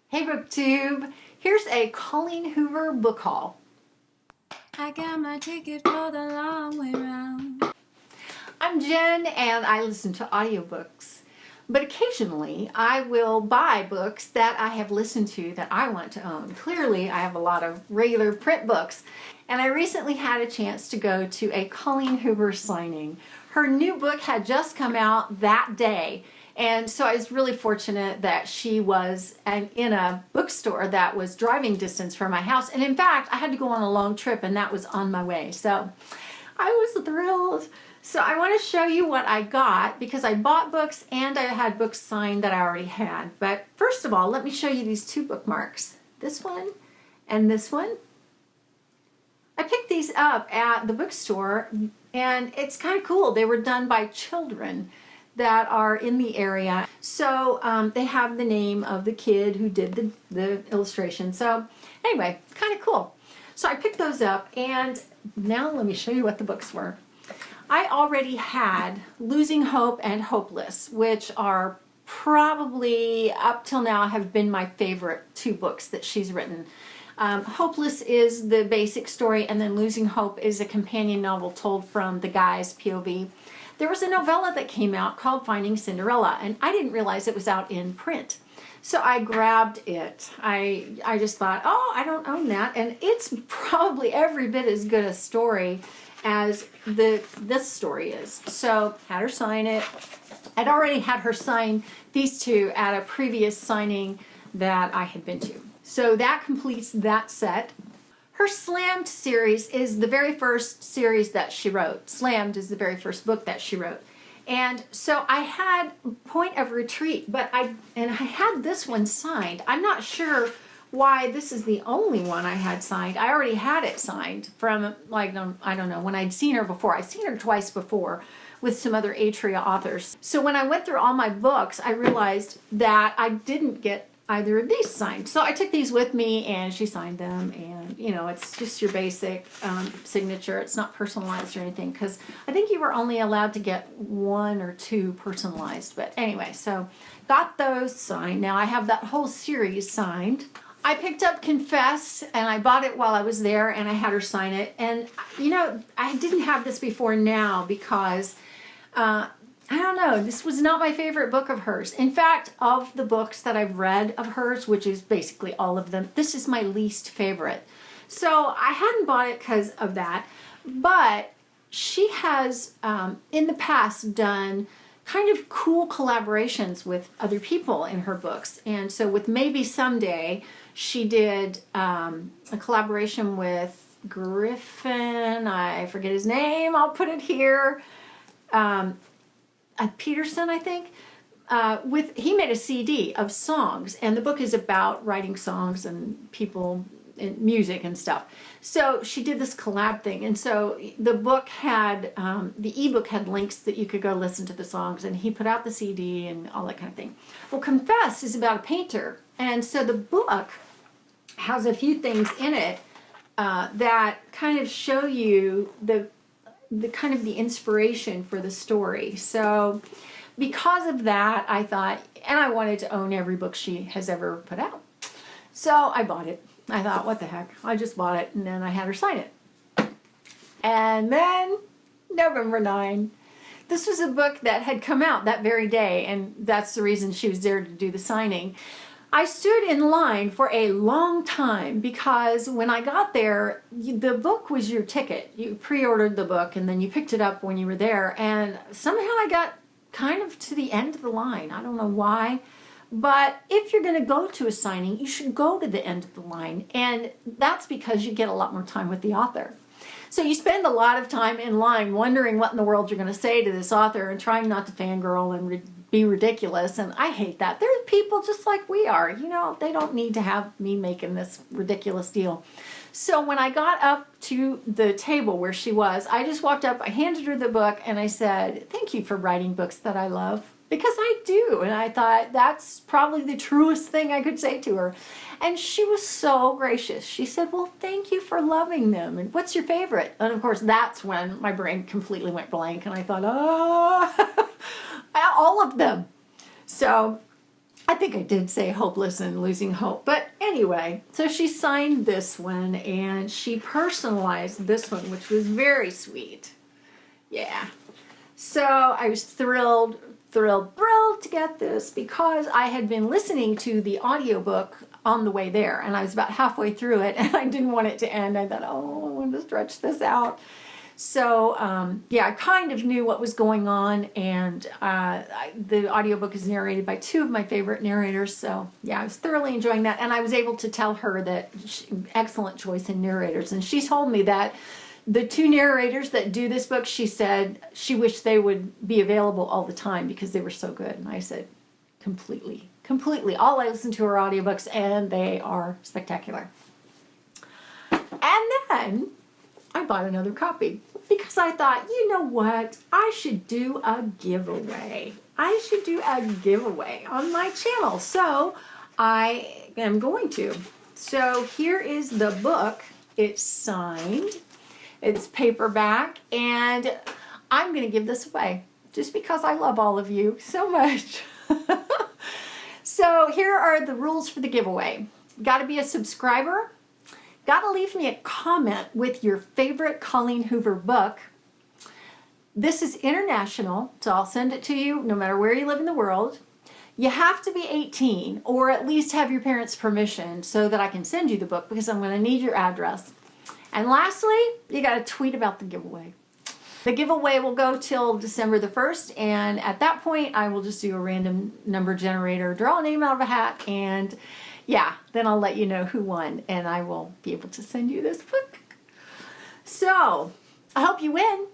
Hey BookTube, here's a Colleen Hoover book haul. I got my ticket for the long way round. I'm Jen and I listen to audiobooks, but occasionally I will buy books that I have listened to that I want to own. Clearly I have a lot of regular print books, and I recently had a chance to go to a Colleen Hoover signing. Her new book had just come out that day. And so I was really fortunate that she was in a bookstore that was driving distance from my house. And in fact, I had to go on a long trip and that was on my way. So I was thrilled. So I want to show you what I got because I bought books and I had books signed that I already had. But first of all, let me show you these two bookmarks. This one and this one. I picked these up at the bookstore and it's kind of cool. They were done by children that are in the area. So they have the name of the kid who did the illustration. So anyway, kind of cool. So I picked those up and now let me show you what the books were. I already had Losing Hope and Hopeless, which are probably up till now have been my favorite two books that she's written. Hopeless is the basic story, and then Losing Hope is a companion novel told from the guy's POV. There was a novella that came out called Finding Cinderella, and I didn't realize it was out in print. So I grabbed it. I just thought, oh, I don't own that. And it's probably every bit as good a story as this story is. So had her sign it. I'd already had her sign these two at a previous signing that I had been to. So that completes that set. Her Slammed series is the very first series that she wrote. Slammed is the very first book that she wrote. And so I had Point of Retreat, but I had this one signed. I'm not sure why this is the only one I had signed. I already had it signed from, like, I don't know, when I'd seen her before. I'd seen her twice before with some other Atria authors. So when I went through all my books, I realized that I didn't get either of these signed. So I took these with me and she signed them, and you know, it's just your basic signature. It's not personalized or anything because I think you were only allowed to get one or two personalized. But anyway, so got those signed. Now I have that whole series signed. I picked up Confess and I bought it while I was there and I had her sign it. And you know, I didn't have this before now because I don't know, this was not my favorite book of hers. In fact, of the books that I've read of hers, which is basically all of them, this is my least favorite. So I hadn't bought it because of that, but she has in the past done kind of cool collaborations with other people in her books. And so with Maybe Someday, she did a collaboration with Griffin, I forget his name, I'll put it here. Peterson, I think, he made a CD of songs, and the book is about writing songs and people and music and stuff. So she did this collab thing, and so the book had, the ebook had links that you could go listen to the songs, and he put out the CD and all that kind of thing. Well, Confess is about a painter, and so the book has a few things in it that kind of show you the kind of the inspiration for the story. So because of that, I thought, and I wanted to own every book she has ever put out. So I bought it. I thought, what the heck? I just bought it, and then I had her sign it. And then November 9. This was a book that had come out that very day, and that's the reason she was there to do the signing. I stood in line for a long time because when I got there, the book was your ticket. You pre-ordered the book and then you picked it up when you were there, and somehow I got kind of to the end of the line. I don't know why, but if you're going to go to a signing, you should go to the end of the line, and that's because you get a lot more time with the author. So you spend a lot of time in line wondering what in the world you're going to say to this author and trying not to fangirl and be ridiculous, and I hate that. There are people just like we are, you know, they don't need to have me making this ridiculous deal. So when I got up to the table where she was, I just walked up, I handed her the book, and I said, thank you for writing books that I love, because I do. And I thought that's probably the truest thing I could say to her. And she was so gracious. She said, well, thank you for loving them. And what's your favorite? And of course, that's when my brain completely went blank. And I thought, oh, all of them. So I think I did say hopeless and losing hope. But anyway, so she signed this one and she personalized this one, which was very sweet. Yeah. So I was thrilled to get this because I had been listening to the audiobook on the way there and I was about halfway through it and I didn't want it to end. I thought, oh, I want to stretch this out. So, yeah, I kind of knew what was going on, and the audiobook is narrated by two of my favorite narrators, so yeah, I was thoroughly enjoying that, and I was able to tell her that excellent choice in narrators, and she told me that the two narrators that do this book, she said she wished they would be available all the time because they were so good, and I said, completely. All I listen to are audiobooks, and they are spectacular. And then I bought another copy because I thought, you know what? I should do a giveaway. On my channel. So I am going to. So here is the book. It's signed. It's paperback. And I'm going to give this away just because I love all of you so much. So here are the rules for the giveaway. Got to be a subscriber. Got to leave me a comment with your favorite Colleen Hoover book. This is international, so I'll send it to you no matter where you live in the world. You have to be 18 or at least have your parents' permission so that I can send you the book because I'm going to need your address. And lastly, you got to tweet about the giveaway. The giveaway will go till December the 1st, and at that point I will just do a random number generator, draw a name out of a hat, and yeah, then I'll let you know who won, and I will be able to send you this book. So, I hope you win.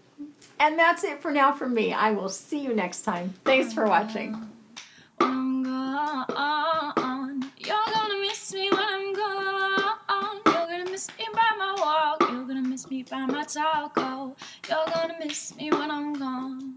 And that's it for now from me. I will see you next time. Thanks for watching. When I'm gone, you're gonna miss me when I'm gone. You're gonna miss me by my walk. You're gonna miss me by my taco. You're gonna miss me when I'm gone.